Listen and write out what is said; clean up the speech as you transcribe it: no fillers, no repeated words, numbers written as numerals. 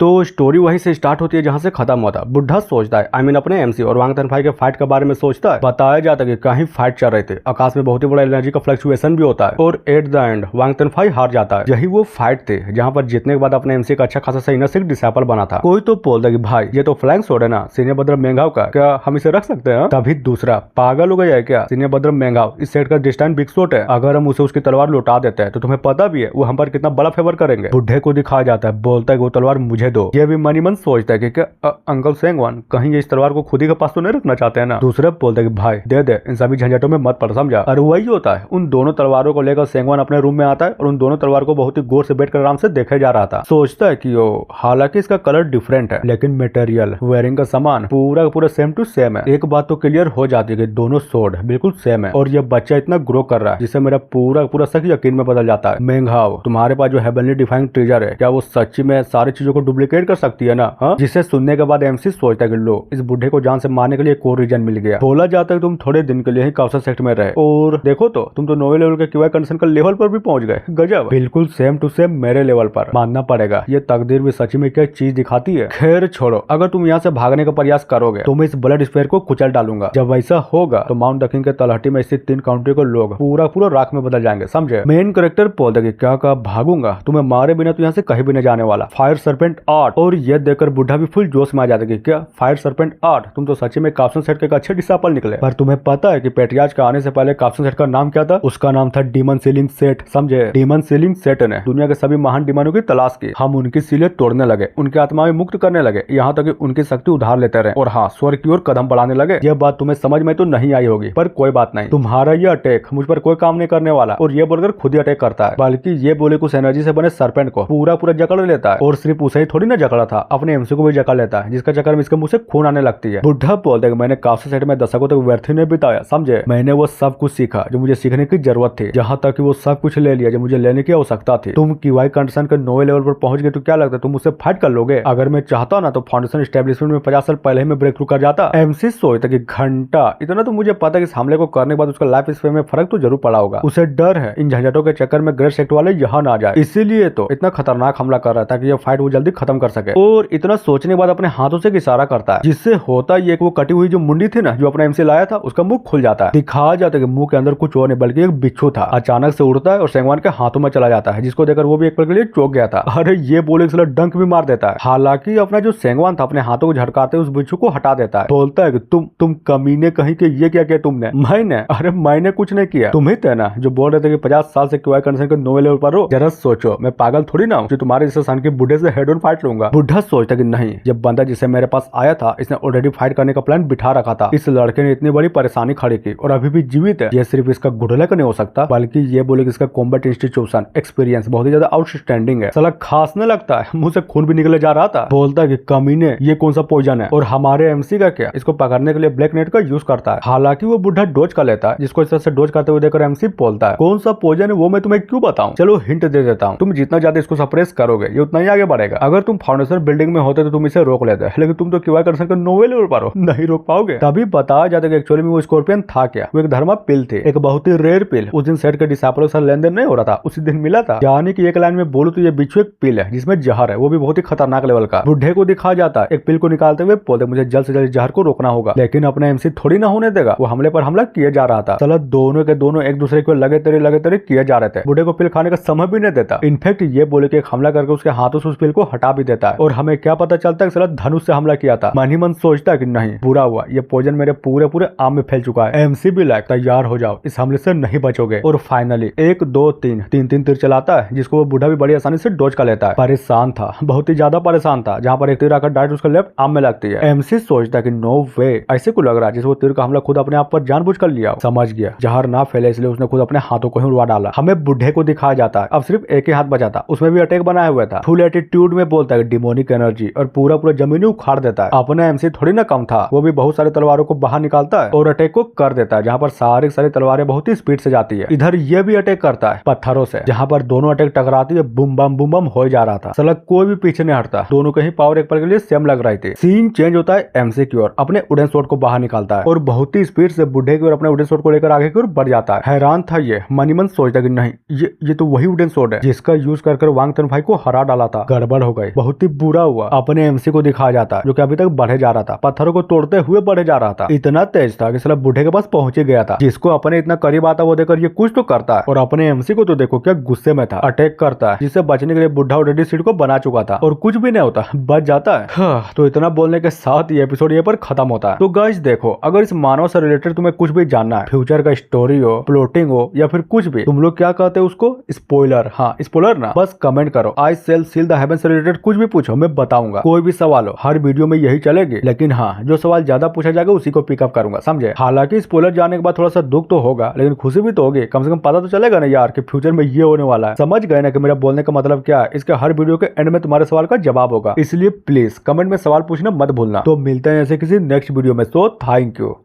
तो स्टोरी वहीं से स्टार्ट होती है जहां से खत्म होता है। बुढ़ा सोचता है अपने एमसी और वांग तनफाई के फाइट के बारे में सोचता है। बताया जाता है कि कहीं फाइट चल रहे थे, आकाश में बहुत ही बड़ा एनर्जी का फ्लक्चुएशन भी होता है और एट द एंड वांग तनफाई हार जाता है। यही वो फाइट थे जहां पर जीतने के बाद अपने एमसी का अच्छा खासा सही सिख डिसाइपल बना था। कोई तो बोलता कि भाई ये तो फ्लैंक सोड है ना सीनियर बद्र मेंगाव का, क्या हम इसे रख सकते हैं? तभी दूसरा पागल हो गया है क्या? सीनियर बद्र मेंगाव इस सेट का डिस्टाइन बिग शॉट है, अगर हम उसे उसकी तलवार लौटा देते हैं तो तुम्हें पता भी है वो हम पर कितना बड़ा फेवर करेंगे। बुढ़े को दिखाया जाता है, बोलता है वो तलवार मुझे दो। ये भी मनी मन सोचता है कि क्या अंकल सेंगवान कहीं ये इस तलवार को खुद ही के पास तो नहीं रखना चाहते हैं ना। दूसरा बोलता है कि भाई दे दे, इन सभी झंझटों में मत पड़, समझा? और वही होता है, उन दोनों तलवारों को लेकर सेंगवान अपने रूम में आता है और उन दोनों तलवार को बहुत ही गौर से बैठकर आराम से देखे जा रहा था। सोचता है कि हालांकि इसका कलर डिफरेंट है लेकिन मटेरियल वेयरिंग का सामान पूरा का पूरा सेम टू सेम है। एक बात तो क्लियर हो जाती है कि दोनों सोड बिल्कुल सेम है और ये बच्चा इतना ग्रो कर रहा है जिससे मेरा पूरा पूरा शक यकीन में बदल जाता है। मेंघाव, तुम्हारे पास जो हेवनली डिफाइंग ट्रेजर है, क्या वो सच्ची में सारी चीजों को डुप्लीकेट कर सकती है ना? हाँ? जिसे सुनने के बाद एमसी सोचता है कि लो, इस बुढ़े को जान से मारने के लिए एक और रीजन मिल गया। बोला जाता है तुम थोड़े दिन के लिए ही काउंसर सेक्ट में रहे और देखो तो तुम तो नोवे लेवल के क्यूआई कंडीशन का लेवल पर भी पहुंच गए। गजब, बिल्कुल सेम टू सेम मेरे लेवल पर। मानना पड़ेगा ये तकदीर भी सच में क्या चीज दिखाती है। खैर छोड़ो, अगर तुम यहाँ से भागने का प्रयास करोगे तो मैं इस ब्लड स्फीयर को कुचल डालूंगा। जब वैसा होगा तो माउंट दकिंग के तलहटी में स्थित 3 काउंट्री को लोग पूरा पूरा राख में बदल जाएंगे, समझे? मेन कैरेक्टर बोलता है क्या कहा भागूंगा, तुम्हें मारे बिना तो यहाँ से कहीं भी नहीं जाने वाला। Fire serpent 8। और ये देखकर बुढ़ा भी फुल जोश में आ जाता है क्या फायर सर्पेंट 8, तुम तो सच्ची में काप्सन सेट के अच्छे डिसाइपल निकले। पर तुम्हें पता है कि पेट्रियाज का आने से पहले काप्सन सेट का नाम क्या था? उसका नाम था डीमन सीलिंग सेट, समझे? डीमन सीलिंग सेट ने दुनिया के सभी महान डीमनों की तलाश की। हम उनकी सीलें तोड़ने लगे, उनकी आत्माएं मुक्त करने लगे, यहाँ तक कि उनकी शक्ति उधार लेते रहे और हाँ, स्वर्ग की ओर कदम बढ़ाने लगे। यह बात तुम्हें समझ में तो नहीं आई होगी पर कोई बात नहीं, तुम्हारा ये अटैक मुझ पर कोई काम नहीं करने वाला। और ये बोलकर खुद ही अटैक करता है, बल्कि ये बोले कुछ एनर्जी से बने सर्पेंट को पूरा पूरा जकड़ लेता है। और सिर्फ उसे ही थोड़ी ना जकड़ा था, अपने एमसी को भी जकड़ लेता है, जिसका चक्कर में इसके मुंह से खून आने लगती है। बुढ़ा बोलता है कि मैंने काफी सेट में दशकों तक व्यर्थ नहीं बिताया, समझे? मैंने वो सब कुछ सीखा जो मुझे सीखने की जरूरत थी, जहाँ तक कि वो सब कुछ ले लिया जो मुझे लेने की आवश्यकता थी। तुम क्यूआई कंडीशन के 9वें लेवल पर पहुंच गए तो क्या लगता है तुम मुझसे फाइट कर लोगे? अगर मैं चाहता ना तो फाउंडेशन एस्टेब्लिशमेंट में 50 साल पहले ही मैं ब्रेक थ्रू कर जाता। एमसी सोचता कि घंटा इतना तो मुझे पता है कि इस हमले को करने के बाद उसका लाइफ स्पेन में फर्क तो जरूर पड़ा होगा। उसे डर है इन झंझटों के चक्कर में ग्रेट सेक्ट वाले यहाँ ना जाए, इसीलिए तो इतना खतरनाक हमला कर रहा था कि ये फाइट वो जल्दी खत्म कर सके। और इतना सोचने के बाद अपने हाथों से इशारा करता है, जिससे होता ये कि वो कटी हुई जो मुंडी थी ना जो अपना एमसी लाया था उसका मुंह खुल जाता है। दिखाया जाता है कि मुंह के अंदर कुछ और नहीं बल्कि एक बिच्छू था, अचानक से उड़ता है और सेंगवान के हाथों में चला जाता है, जिसको देखकर वो भी एक पल के लिए चौंक गया था। अरे ये बोले डंक भी मार देता है। हालांकि अपना जो सेंगवान था अपने हाथों को झटकाते उस बिच्छू को हटा देता है। बोलता है कि तुम कमीने कहीं के ये क्या किया तुमने? मैंने? अरे मैंने कुछ नहीं किया, तुम ही थे ना जो बोल रहे थे कि 50 साल से क्यूआई कंडीशन के 9वें लेवल पर हो। जरा सोचो, मैं पागल थोड़ी ना हूँ जो तुम्हारे जैसे सन के बुढ़े से हेड ऑन फाइट लूंगा। बुढ़ा सोचता कि नहीं, जब बंदा जिसे मेरे पास आया था इसने ऑलरेडी फाइट करने का प्लान बिठा रखा था। इस लड़के ने इतनी बड़ी परेशानी खड़ी की और अभी भी जीवित है। ये सिर्फ इसका गुडलक नहीं हो सकता बल्कि ये बोले कि इसका कॉम्बैट इंस्टीट्यूशन एक्सपीरियंस बहुत ही ज्यादा आउटस्टैंडिंग है। साला खांसने लगता है, मुंह से खून भी निकले जा रहा था। बोलता है कि कमीने ये कौन सा पॉइजन है और हमारे एमसी का क्या? इसको पकड़ने के लिए ब्लैक नेट का यूज करता है। हालांकि वो बुढ़ा डोज कर लेता है, जिसको इस तरह से डोज करते हुए देखकर एमसी बोलता है कौन सा पॉइजन है वो मैं तुम्हें क्यों बताऊं? चलो हिंट दे देता हूं, तुम जितना ज्यादा इसको सप्रेस करोगे ये उतना ही आगे बढ़ेगा। अगर तुम फाउंडेशन बिल्डिंग में होते तो तुम इसे रोक लेते, लेकिन तुम तो क्यूआई कंडीशन के 9वें लेवल पर हो, नहीं रोक पाओगे। तभी बताया जाता है कि एक्चुअली में वो स्कॉर्पियन था क्या? वो एक धर्मा पिल थी, एक बहुत ही रेयर पिल। उस दिन सेट के डिसाइपलों के साथ लेन देन नहीं हो रहा था, उसी दिन मिला था। यानी कि एक लाइन में बोलूं तो ये बिच्छू एक पिल है जिसमें जहर है, वो भी बहुत ही खतरनाक लेवल का। बुढ़े को दिखा जाता है एक पिल को निकालते हुए, बोलते मुझे जल्द से जल्द जहर को रोकना होगा, लेकिन अपने एमसी थोड़ी ना होने देगा। वो हमले पर हमला किए जा रहा था। चलो दोनों के दोनों एक दूसरे को लगे तेरे किए जा रहे थे। बुढ़े को पिल खाने का समय भी नहीं देता। इनफैक्ट ये बोले कि एक हमला करके उसके हाथों से उस पिल को हटा भी देता है। और हमें क्या पता चलता है कि धनुष से हमला किया था। मन ही मन सोचता है कि नहीं, बुरा हुआ, ये पॉइजन मेरे पूरे आम में फैल चुका है। एमसी भी लाइक तैयार हो जाओ, इस हमले से नहीं बचोगे। और फाइनली 1 2 3 तीर चलाता है, जिसको वो बुढ़ा भी बड़ी आसानी से डोज कर लेता है। परेशान था, बहुत ही ज्यादा परेशान था, जहाँ पर एक तीर आकर डायरेक्ट उसके लेफ्ट आर्म में लगती है। एमसी सोचता है कि नो वे, ऐसे को लग रहा है जैसे वो तीर का हमला खुद अपने आप पर जानबूझ कर लिया। समझ गया जहर ना फैले इसलिए उसने खुद अपने हाथों को ही उड़वा डाला। हमें बुढ़े को दिखाया जाता है अब सिर्फ एक ही हाथ बचा था, उसमें भी अटैक बनाया हुआ था। फुल एटीट्यूड में बोलता है डिमोनिक एनर्जी और पूरा जमीन उखाड़ देता है। अपना एमसी थोड़ी ना कम था, वो भी बहुत सारी तलवारों को बाहर निकालता है और अटैक को कर देता है, जहाँ पर सारी तलवारें बहुत ही स्पीड से जाती है। इधर ये भी अटैक करता है पत्थरों से, जहाँ पर दोनों अटैक टकराती है, बुम बम हो जा रहा था। साला कोई भी पीछे नहीं हटता, दोनों के ही पावर एक पल के लिए सेम लग रही थी। सीन चेंज होता है एमसी की ओर, अपने वुडन स्वॉर्ड को बाहर निकालता है और बहुत ही स्पीड से बुढ़े की ओर अपने वुडन स्वॉर्ड को लेकर आगे की ओर बढ़ जाता है। हैरान था ये, मनीमन सोचता कि नहीं, ये तो वही वुडन स्वॉर्ड है जिसका यूज कर वांग तनफाई को हरा डाला था। गड़बड़ हो गई। गई। बहुत ही बुरा हुआ। अपने एमसी को दिखाया जाता है जो कि अभी तक बढ़े जा रहा था, पत्थरों को तोड़ते हुए बढ़े जा रहा था। इतना तेज था कि साला बूढ़े के पास पहुंच ही गया था। जिसको अपने इतना करीब आता वो देखकर ये कुछ तो करता है, और अपने एमसी को तो देखो क्या गुस्से में था, अटैक करता है, जिससे बचने के लिए बुढ़ा ऑलरेडी सीट को बना चुका था और कुछ भी नहीं होता, बच जाता है। तो इतना बोलने के साथ ये एपिसोड ये पर खत्म होता है। तो गाइस देखो, अगर इस मानव से रिलेटेड तुम्हें कुछ भी जानना है, फ्यूचर का स्टोरी हो, प्लॉटिंग हो या फिर कुछ भी, तुम लोग क्या कहते हो उसको, स्पॉइलर, हाँ स्पॉइलर ना, बस कमेंट करो। आई सेल सील द हेवन से रिलेटेड कुछ भी पूछो, मैं बताऊंगा। कोई भी सवाल हो, हर वीडियो में यही चलेगी, लेकिन हाँ जो सवाल ज्यादा पूछा जाएगा उसी को पिकअप करूंगा, समझे। हालांकि स्पॉइलर जाने के बाद थोड़ा सा दुख तो होगा, लेकिन खुशी भी तो होगी, कम से कम पता तो चलेगा ना यार कि फ्यूचर में ये होने वाला है। समझ गए ना कि मेरा बोलने का मतलब क्या है। इसके हर वीडियो के एंड में तुम्हारे सवाल का जवाब होगा, इसलिए प्लीज कमेंट में सवाल पूछना मत भूलना। तो मिलते हैं ऐसे किसी नेक्स्ट वीडियो में। So thank you.